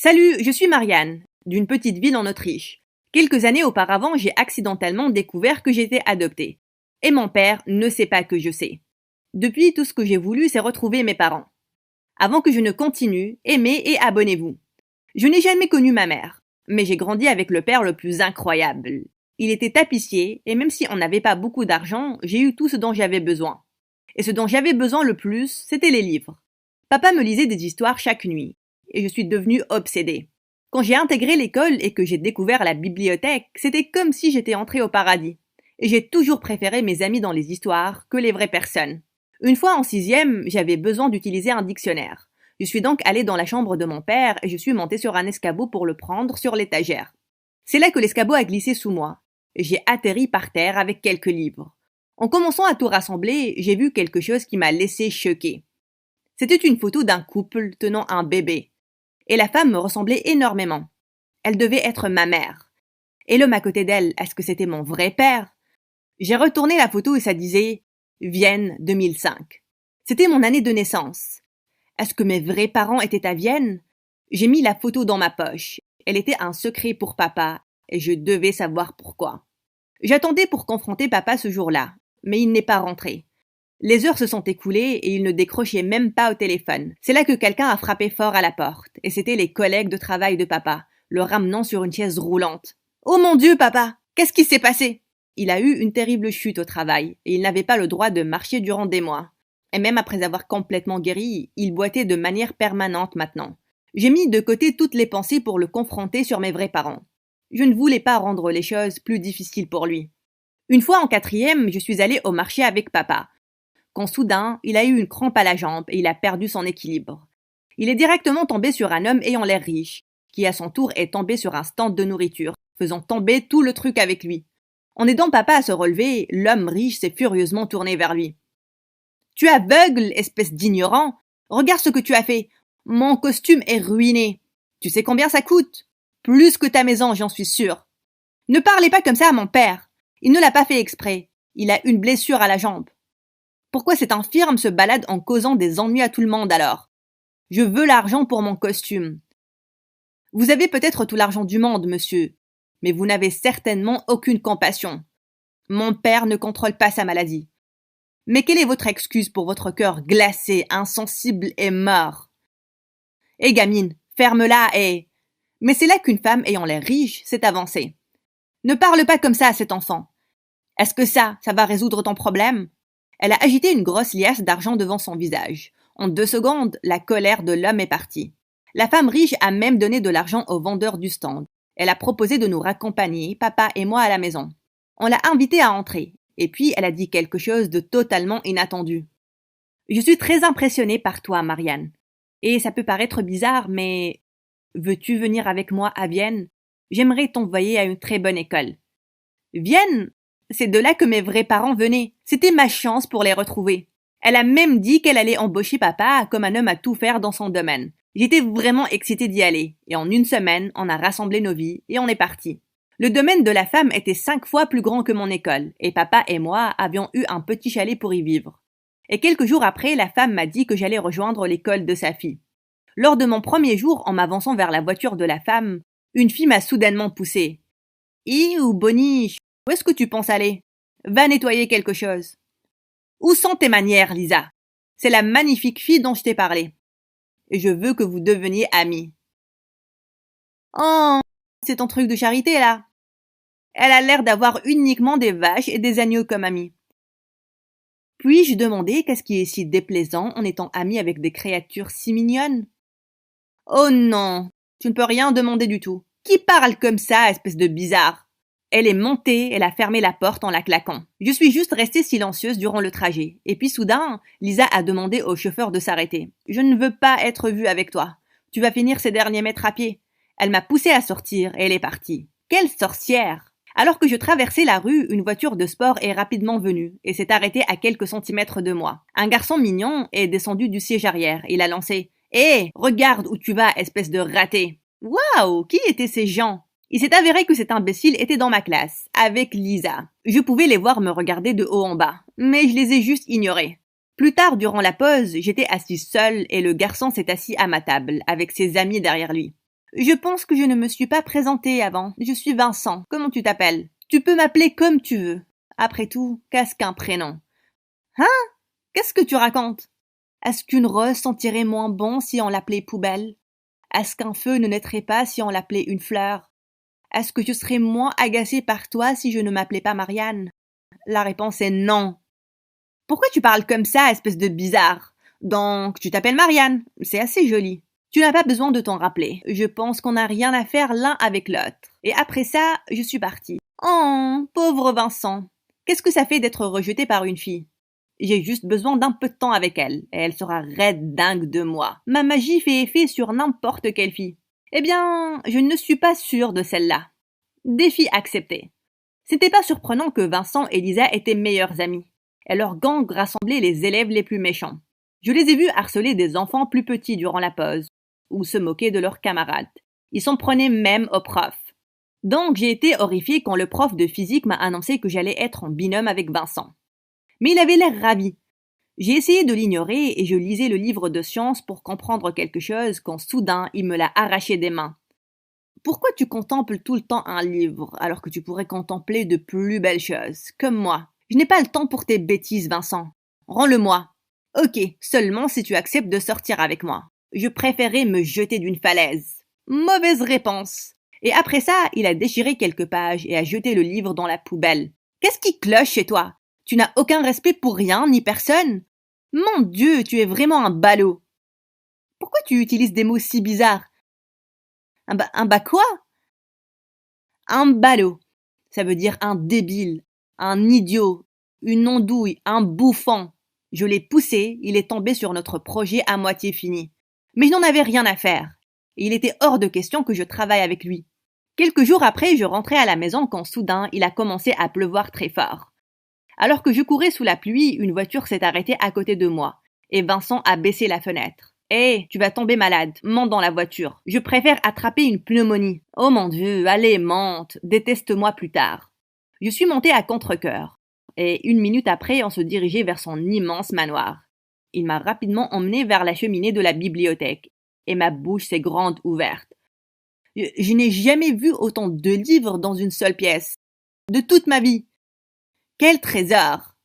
Salut, je suis Marianne, d'une petite ville en Autriche. Quelques années auparavant, j'ai accidentellement découvert que j'étais adoptée. Et mon père ne sait pas que je sais. Depuis, tout ce que j'ai voulu, c'est retrouver mes parents. Avant que je ne continue, aimez et abonnez-vous. Je n'ai jamais connu ma mère, mais j'ai grandi avec le père le plus incroyable. Il était tapissier, et même si on n'avait pas beaucoup d'argent, j'ai eu tout ce dont j'avais besoin. Et ce dont j'avais besoin le plus, c'était les livres. Papa me lisait des histoires chaque nuit, et je suis devenue obsédée. Quand j'ai intégré l'école et que j'ai découvert la bibliothèque, c'était comme si j'étais entrée au paradis. Et j'ai toujours préféré mes amis dans les histoires que les vraies personnes. Une fois en 6e, j'avais besoin d'utiliser un dictionnaire. Je suis donc allée dans la chambre de mon père et je suis montée sur un escabeau pour le prendre sur l'étagère. C'est là que l'escabeau a glissé sous moi. J'ai atterri par terre avec quelques livres. En commençant à tout rassembler, j'ai vu quelque chose qui m'a laissé choquée. C'était une photo d'un couple tenant un bébé. Et la femme me ressemblait énormément. Elle devait être ma mère. Et l'homme à côté d'elle, est-ce que c'était mon vrai père? J'ai retourné la photo et ça disait Vienne 2005. C'était mon année de naissance. Est-ce que mes vrais parents étaient à Vienne? J'ai mis la photo dans ma poche. Elle était un secret pour papa et je devais savoir pourquoi. J'attendais pour confronter papa ce jour-là, mais il n'est pas rentré. Les heures se sont écoulées et il ne décrochait même pas au téléphone. C'est là que quelqu'un a frappé fort à la porte, et c'était les collègues de travail de papa, le ramenant sur une chaise roulante. « Oh mon Dieu, papa! Qu'est-ce qui s'est passé ?» Il a eu une terrible chute au travail, et il n'avait pas le droit de marcher durant des mois. Et même après avoir complètement guéri, il boitait de manière permanente maintenant. J'ai mis de côté toutes les pensées pour le confronter sur mes vrais parents. Je ne voulais pas rendre les choses plus difficiles pour lui. Une fois en 4e, je suis allée au marché avec papa. Quand soudain, il a eu une crampe à la jambe et il a perdu son équilibre. Il est directement tombé sur un homme ayant l'air riche, qui à son tour est tombé sur un stand de nourriture, faisant tomber tout le truc avec lui. En aidant papa à se relever, l'homme riche s'est furieusement tourné vers lui. « Tu es aveugle, espèce d'ignorant! Regarde ce que tu as fait! Mon costume est ruiné! Tu sais combien ça coûte? Plus que ta maison, j'en suis sûre! Ne parlez pas comme ça à mon père! Il ne l'a pas fait exprès. Il a une blessure à la jambe. Pourquoi cet infirme se balade en causant des ennuis à tout le monde alors? Je veux l'argent pour mon costume. Vous avez peut-être tout l'argent du monde, monsieur, mais vous n'avez certainement aucune compassion. Mon père ne contrôle pas sa maladie. Mais quelle est votre excuse pour votre cœur glacé, insensible et mort? Eh gamine, ferme-la et... Mais c'est là qu'une femme ayant l'air riche s'est avancée. Ne parle pas comme ça à cet enfant. Est-ce que ça va résoudre ton problème? Elle a agité une grosse liasse d'argent devant son visage. En 2 secondes, la colère de l'homme est partie. La femme riche a même donné de l'argent au vendeur du stand. Elle a proposé de nous raccompagner, papa et moi, à la maison. On l'a invitée à entrer. Et puis, elle a dit quelque chose de totalement inattendu. Je suis très impressionnée par toi, Marianne. Et ça peut paraître bizarre, mais... Veux-tu venir avec moi à Vienne? J'aimerais t'envoyer à une très bonne école. Vienne? C'est de là que mes vrais parents venaient. C'était ma chance pour les retrouver. Elle a même dit qu'elle allait embaucher papa comme un homme à tout faire dans son domaine. J'étais vraiment excitée d'y aller. Et en 1 semaine, on a rassemblé nos vies et on est parti. Le domaine de la femme était 5 fois plus grand que mon école. Et papa et moi avions eu un petit chalet pour y vivre. Et quelques jours après, la femme m'a dit que j'allais rejoindre l'école de sa fille. Lors de mon premier jour, en m'avançant vers la voiture de la femme, une fille m'a soudainement poussé. « Iou, boniche! Où est-ce que tu penses aller? Va nettoyer quelque chose. » Où sont tes manières, Lisa? C'est la magnifique fille dont je t'ai parlé. Et je veux que vous deveniez amis. Oh, c'est ton truc de charité, là. Elle a l'air d'avoir uniquement des vaches et des agneaux comme amis. Puis-je demander qu'est-ce qui est si déplaisant en étant amie avec des créatures si mignonnes? Oh non, tu ne peux rien demander du tout. Qui parle comme ça, espèce de bizarre? Elle est montée, elle a fermé la porte en la claquant. Je suis juste restée silencieuse durant le trajet. Et puis soudain, Lisa a demandé au chauffeur de s'arrêter. « Je ne veux pas être vue avec toi. Tu vas finir ces derniers mètres à pied. » Elle m'a poussée à sortir et elle est partie. Quelle sorcière! Alors que je traversais la rue, une voiture de sport est rapidement venue et s'est arrêtée à quelques centimètres de moi. Un garçon mignon est descendu du siège arrière. Il a lancé « Hé, regarde où tu vas, espèce de raté !» Waouh! Qui étaient ces gens? Il s'est avéré que cet imbécile était dans ma classe, avec Lisa. Je pouvais les voir me regarder de haut en bas, mais je les ai juste ignorés. Plus tard, durant la pause, j'étais assise seule et le garçon s'est assis à ma table, avec ses amis derrière lui. Je pense que je ne me suis pas présenté avant. Je suis Vincent. Comment tu t'appelles? Tu peux m'appeler comme tu veux. Après tout, qu'est-ce qu'un prénom? Hein? Qu'est-ce que tu racontes? Est-ce qu'une rose sentirait moins bon si on l'appelait poubelle? Est-ce qu'un feu ne naîtrait pas si on l'appelait une fleur? Est-ce que je serais moins agacée par toi si je ne m'appelais pas Marianne? La réponse est non. Pourquoi tu parles comme ça, espèce de bizarre? Donc, tu t'appelles Marianne. C'est assez joli. Tu n'as pas besoin de t'en rappeler. Je pense qu'on n'a rien à faire l'un avec l'autre. Et après ça, je suis partie. Oh, pauvre Vincent. Qu'est-ce que ça fait d'être rejeté par une fille? J'ai juste besoin d'un peu de temps avec elle, et elle sera raide dingue de moi. Ma magie fait effet sur n'importe quelle fille. Eh bien, je ne suis pas sûre de celle-là. Défi accepté. C'était pas surprenant que Vincent et Lisa étaient meilleurs amis. Et leur gang rassemblait les élèves les plus méchants. Je les ai vus harceler des enfants plus petits durant la pause, ou se moquer de leurs camarades. Ils s'en prenaient même aux profs. Donc j'ai été horrifiée quand le prof de physique m'a annoncé que j'allais être en binôme avec Vincent. Mais il avait l'air ravi. J'ai essayé de l'ignorer et je lisais le livre de sciences pour comprendre quelque chose quand soudain il me l'a arraché des mains. Pourquoi tu contemples tout le temps un livre alors que tu pourrais contempler de plus belles choses, comme moi? Je n'ai pas le temps pour tes bêtises, Vincent. Rends-le-moi. Ok, seulement si tu acceptes de sortir avec moi. Je préférais me jeter d'une falaise. Mauvaise réponse. Et après ça, il a déchiré quelques pages et a jeté le livre dans la poubelle. Qu'est-ce qui cloche chez toi? Tu n'as aucun respect pour rien ni personne? Mon Dieu, tu es vraiment un ballot. Pourquoi tu utilises des mots si bizarres? Un quoi? Un ballot. Ça veut dire un débile, un idiot, une andouille, un bouffon. Je l'ai poussé, il est tombé sur notre projet à moitié fini. Mais je n'en avais rien à faire. Et il était hors de question que je travaille avec lui. Quelques jours après, je rentrais à la maison quand soudain, il a commencé à pleuvoir très fort. Alors que je courais sous la pluie, une voiture s'est arrêtée à côté de moi. Et Vincent a baissé la fenêtre. Hé, tu vas tomber malade. Monte dans la voiture. Je préfère attraper une pneumonie. Oh mon Dieu, allez, monte. Déteste-moi plus tard. Je suis montée à contre-cœur. Et 1 minute après, on se dirigeait vers son immense manoir. Il m'a rapidement emmenée vers la cheminée de la bibliothèque. Et ma bouche s'est grande ouverte. Je n'ai jamais vu autant de livres dans une seule pièce. De toute ma vie. Quel trésor!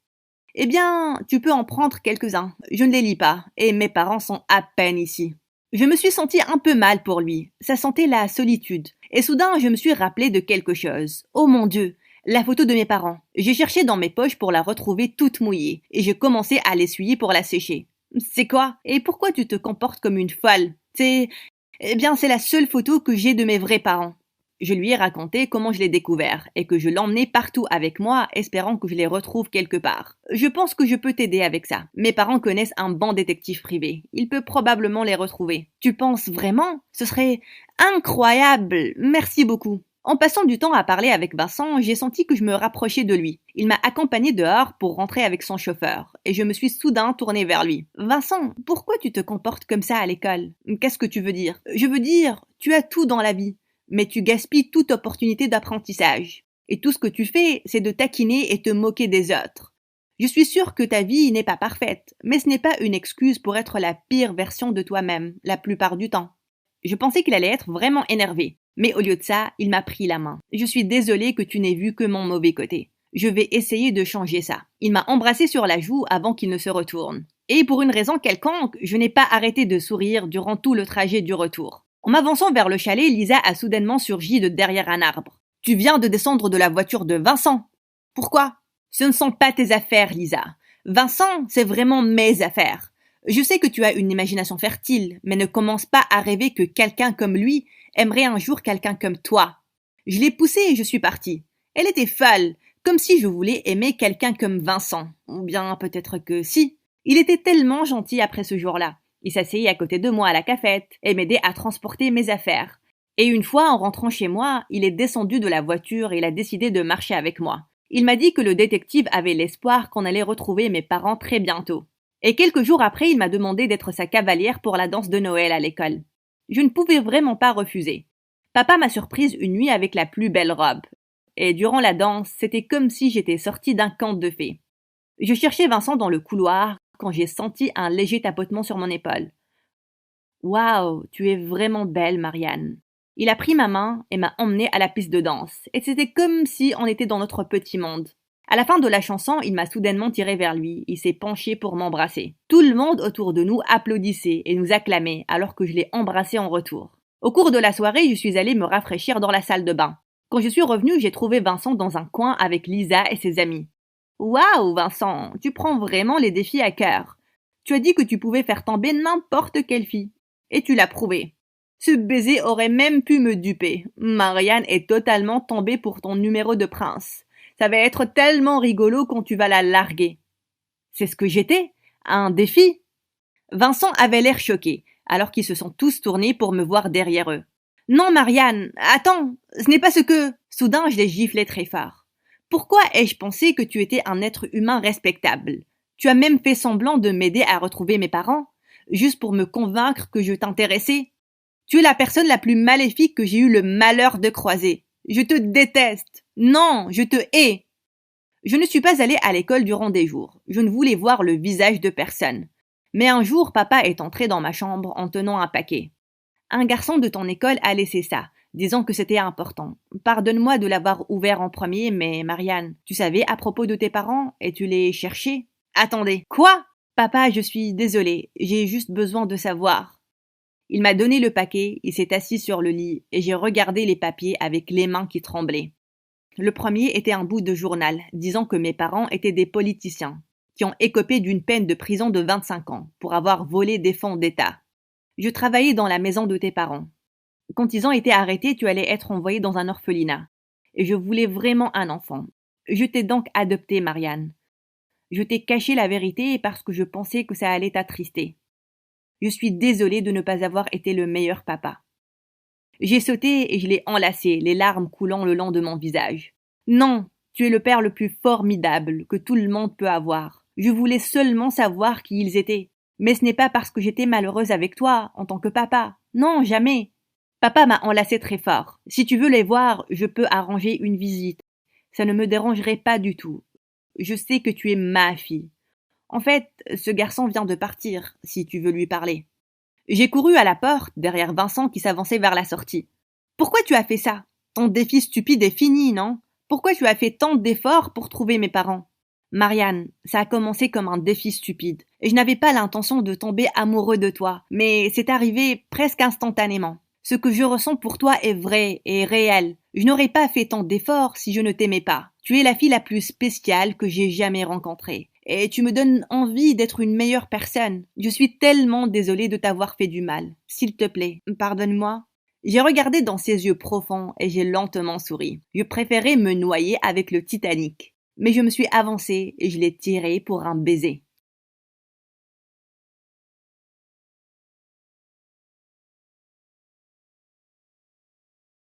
Eh bien, tu peux en prendre quelques-uns. Je ne les lis pas, et mes parents sont à peine ici. Je me suis sentie un peu mal pour lui. Ça sentait la solitude. Et soudain, je me suis rappelé de quelque chose. Oh mon Dieu! La photo de mes parents. J'ai cherché dans mes poches pour la retrouver toute mouillée, et j'ai commencé à l'essuyer pour la sécher. C'est quoi? Et pourquoi tu te comportes comme une folle? Eh bien, c'est la seule photo que j'ai de mes vrais parents. Je lui ai raconté comment je l'ai découvert et que je l'emmenais partout avec moi, espérant que je les retrouve quelque part. Je pense que je peux t'aider avec ça. Mes parents connaissent un bon détective privé. Il peut probablement les retrouver. Tu penses vraiment? Ce serait incroyable. Merci beaucoup. En passant du temps à parler avec Vincent, j'ai senti que je me rapprochais de lui. Il m'a accompagné dehors pour rentrer avec son chauffeur, et je me suis soudain tournée vers lui. Vincent, pourquoi tu te comportes comme ça à l'école? Qu'est-ce que tu veux dire? Je veux dire, tu as tout dans la vie, mais tu gaspilles toute opportunité d'apprentissage. Et tout ce que tu fais, c'est de taquiner et te moquer des autres. Je suis sûre que ta vie n'est pas parfaite, mais ce n'est pas une excuse pour être la pire version de toi-même, la plupart du temps. Je pensais qu'il allait être vraiment énervé. Mais au lieu de ça, il m'a pris la main. Je suis désolée que tu n'aies vu que mon mauvais côté. Je vais essayer de changer ça. Il m'a embrassé sur la joue avant qu'il ne se retourne. Et pour une raison quelconque, je n'ai pas arrêté de sourire durant tout le trajet du retour. En m'avançant vers le chalet, Lisa a soudainement surgi de derrière un arbre. Tu viens de descendre de la voiture de Vincent. Pourquoi? Ce ne sont pas tes affaires, Lisa. Vincent, c'est vraiment mes affaires. Je sais que tu as une imagination fertile, mais ne commence pas à rêver que quelqu'un comme lui aimerait un jour quelqu'un comme toi. Je l'ai poussée et je suis partie. Elle était folle, comme si je voulais aimer quelqu'un comme Vincent. Ou bien peut-être que si. Il était tellement gentil après ce jour-là. Il s'asseyait à côté de moi à la cafette et m'aidait à transporter mes affaires. Et une fois, en rentrant chez moi, il est descendu de la voiture et il a décidé de marcher avec moi. Il m'a dit que le détective avait l'espoir qu'on allait retrouver mes parents très bientôt. Et quelques jours après, il m'a demandé d'être sa cavalière pour la danse de Noël à l'école. Je ne pouvais vraiment pas refuser. Papa m'a surprise une nuit avec la plus belle robe. Et durant la danse, c'était comme si j'étais sortie d'un conte de fées. Je cherchais Vincent dans le couloir quand j'ai senti un léger tapotement sur mon épaule. Waouh, tu es vraiment belle, Marianne. Il a pris ma main et m'a emmené à la piste de danse, et c'était comme si on était dans notre petit monde. À la fin de la chanson, il m'a soudainement tiré vers lui, il s'est penché pour m'embrasser. Tout le monde autour de nous applaudissait et nous acclamait alors que je l'ai embrassé en retour. Au cours de la soirée, je suis allée me rafraîchir dans la salle de bain. Quand je suis revenue, j'ai trouvé Vincent dans un coin avec Lisa et ses amis. Waouh, Vincent, tu prends vraiment les défis à cœur. Tu as dit que tu pouvais faire tomber n'importe quelle fille. Et tu l'as prouvé. Ce baiser aurait même pu me duper. Marianne est totalement tombée pour ton numéro de prince. Ça va être tellement rigolo quand tu vas la larguer. C'est ce que j'étais, un défi. Vincent avait l'air choqué, alors qu'ils se sont tous tournés pour me voir derrière eux. Non, Marianne, attends, ce n'est pas ce que... Soudain, je les giflais très fort. Pourquoi ai-je pensé que tu étais un être humain respectable? Tu as même fait semblant de m'aider à retrouver mes parents, juste pour me convaincre que je t'intéressais. Tu es la personne la plus maléfique que j'ai eu le malheur de croiser. Je te déteste. Non, je te hais. Je ne suis pas allée à l'école durant des jours. Je ne voulais voir le visage de personne. Mais un jour, papa est entré dans ma chambre en tenant un paquet. Un garçon de ton école a laissé ça, disant que c'était important. Pardonne-moi de l'avoir ouvert en premier, mais Marianne, tu savais à propos de tes parents et tu les cherchais? Attendez. Quoi? Papa, je suis désolée. J'ai juste besoin de savoir. Il m'a donné le paquet, il s'est assis sur le lit et j'ai regardé les papiers avec les mains qui tremblaient. Le premier était un bout de journal disant que mes parents étaient des politiciens qui ont écopé d'une peine de prison de 25 ans pour avoir volé des fonds d'État. Je travaillais dans la maison de tes parents. Quand ils ont été arrêtés, tu allais être envoyé dans un orphelinat. Et je voulais vraiment un enfant. Je t'ai donc adopté, Marianne. Je t'ai caché la vérité parce que je pensais que ça allait t'attrister. Je suis désolée de ne pas avoir été le meilleur papa. J'ai sauté et je l'ai enlacé, les larmes coulant le long de mon visage. Non, tu es le père le plus formidable que tout le monde peut avoir. Je voulais seulement savoir qui ils étaient. Mais ce n'est pas parce que j'étais malheureuse avec toi, en tant que papa. Non, jamais. Papa m'a enlacé très fort. Si tu veux les voir, je peux arranger une visite. Ça ne me dérangerait pas du tout. Je sais que tu es ma fille. En fait, ce garçon vient de partir, si tu veux lui parler. J'ai couru à la porte, derrière Vincent qui s'avançait vers la sortie. Pourquoi tu as fait ça? Ton défi stupide est fini, non? Pourquoi tu as fait tant d'efforts pour trouver mes parents? Marianne, ça a commencé comme un défi stupide, et je n'avais pas l'intention de tomber amoureux de toi, mais c'est arrivé presque instantanément. Ce que je ressens pour toi est vrai et réel. Je n'aurais pas fait tant d'efforts si je ne t'aimais pas. Tu es la fille la plus spéciale que j'ai jamais rencontrée. Et tu me donnes envie d'être une meilleure personne. Je suis tellement désolée de t'avoir fait du mal. S'il te plaît, pardonne-moi. J'ai regardé dans ses yeux profonds et j'ai lentement souri. Je préférais me noyer avec le Titanic. Mais je me suis avancée et je l'ai tiré pour un baiser.